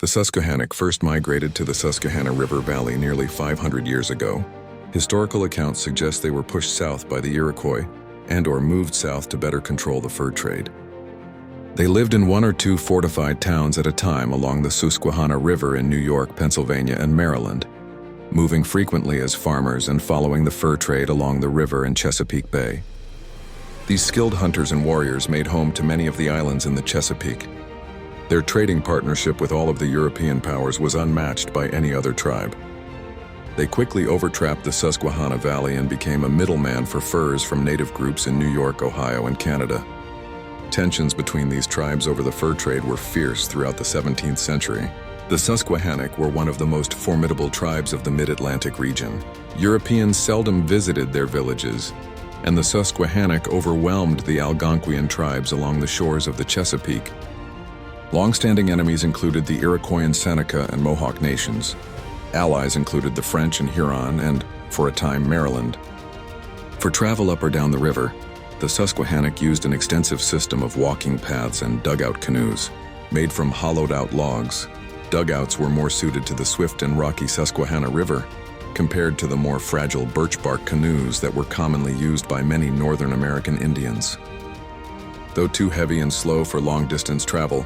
The Susquehannock first migrated to the Susquehanna River Valley nearly 500 years ago. Historical accounts suggest they were pushed south by the Iroquois and/or moved south to better control the fur trade. They lived in one or two fortified towns at a time along the Susquehanna River in New York, Pennsylvania, and Maryland, moving frequently as farmers and following the fur trade along the river in Chesapeake Bay. These skilled hunters and warriors made home to many of the islands in the Chesapeake. Their trading partnership with all of the European powers was unmatched by any other tribe. They quickly overtrapped the Susquehanna Valley and became a middleman for furs from native groups in New York, Ohio, and Canada. Tensions between these tribes over the fur trade were fierce throughout the 17th century. The Susquehannock were one of the most formidable tribes of the mid-Atlantic region. Europeans seldom visited their villages, and the Susquehannock overwhelmed the Algonquian tribes along the shores of the Chesapeake. Long-standing enemies included the Iroquois and Seneca and Mohawk nations. Allies included the French and Huron and, for a time, Maryland. For travel up or down the river, the Susquehannock used an extensive system of walking paths and dugout canoes. Made from hollowed-out logs, dugouts were more suited to the swift and rocky Susquehanna River, compared to the more fragile birch bark canoes that were commonly used by many Northern American Indians. Though too heavy and slow for long-distance travel,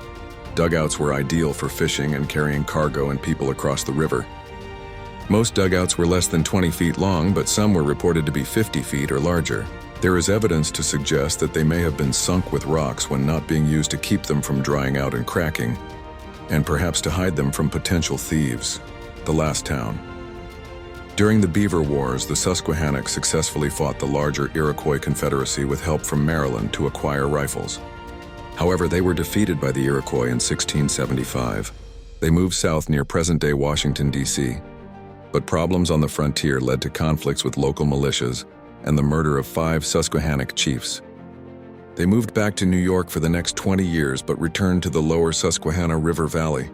dugouts were ideal for fishing and carrying cargo and people across the river. Most dugouts were less than 20 feet long, but some were reported to be 50 feet or larger. There is evidence to suggest that they may have been sunk with rocks when not being used to keep them from drying out and cracking, and perhaps to hide them from potential thieves. The last town. During the Beaver Wars, the Susquehannock successfully fought the larger Iroquois Confederacy with help from Maryland to acquire rifles. However, they were defeated by the Iroquois in 1675. They moved south near present-day Washington, D.C. But problems on the frontier led to conflicts with local militias and the murder of 5 Susquehannock chiefs. They moved back to New York for the next 20 years but returned to the lower Susquehanna River Valley.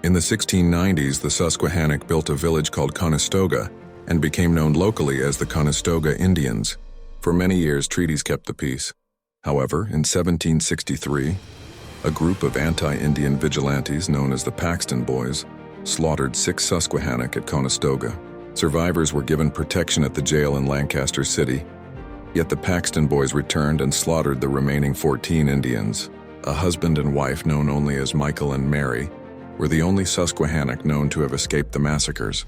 In the 1690s, the Susquehannock built a village called Conestoga and became known locally as the Conestoga Indians. For many years, treaties kept the peace. However, in 1763, a group of anti-Indian vigilantes known as the Paxton Boys slaughtered 6 Susquehannock at Conestoga. Survivors were given protection at the jail in Lancaster City, yet the Paxton Boys returned and slaughtered the remaining 14 Indians. A husband and wife known only as Michael and Mary were the only Susquehannock known to have escaped the massacres.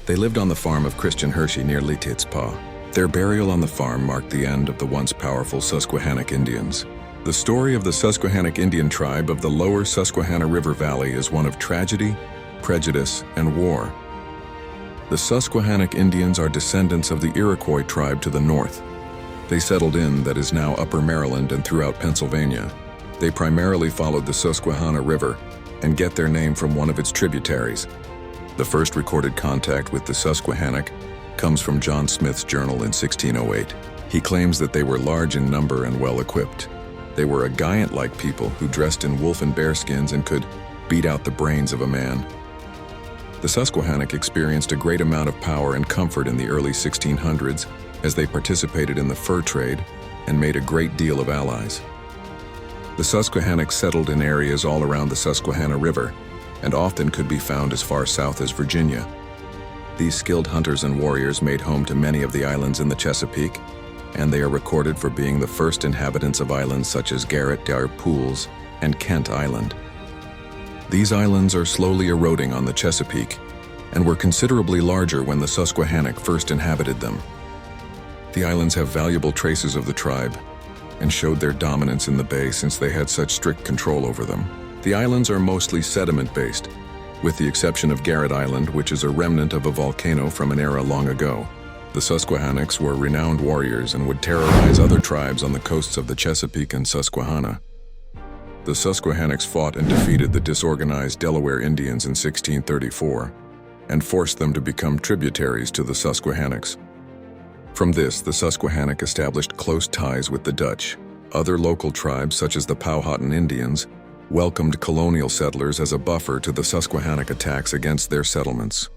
They lived on the farm of Christian Hershey near Lititz-Pas. Their burial on the farm marked the end of the once powerful Susquehannock Indians. The story of the Susquehannock Indian tribe of the lower Susquehanna River Valley is one of tragedy, prejudice, and war. The Susquehannock Indians are descendants of the Iroquois tribe to the north. They settled in that is now Upper Maryland and throughout Pennsylvania. They primarily followed the Susquehanna River and get their name from one of its tributaries. The first recorded contact with the Susquehannock comes from John Smith's journal in 1608. He claims that they were large in number and well-equipped. They were a giant-like people who dressed in wolf and bear skins and could beat out the brains of a man. The Susquehannock experienced a great amount of power and comfort in the early 1600s as they participated in the fur trade and made a great deal of allies. The Susquehannock settled in areas all around the Susquehanna River and often could be found as far south as Virginia. These skilled hunters and warriors made home to many of the islands in the Chesapeake, and they are recorded for being the first inhabitants of islands such as Garrett, Dar Pools, and Kent Island. These islands are slowly eroding on the Chesapeake and were considerably larger when the Susquehannock first inhabited them. The islands have valuable traces of the tribe and showed their dominance in the bay since they had such strict control over them. The islands are mostly sediment-based, with the exception of Garrett Island, which is a remnant of a volcano from an era long ago. The Susquehannocks were renowned warriors and would terrorize other tribes on the coasts of the Chesapeake and Susquehanna. The Susquehannocks fought and defeated the disorganized Delaware Indians in 1634 and forced them to become tributaries to the Susquehannocks. From this, the Susquehannock established close ties with the Dutch. Other local tribes, such as the Powhatan Indians, welcomed colonial settlers as a buffer to the Susquehannock attacks against their settlements.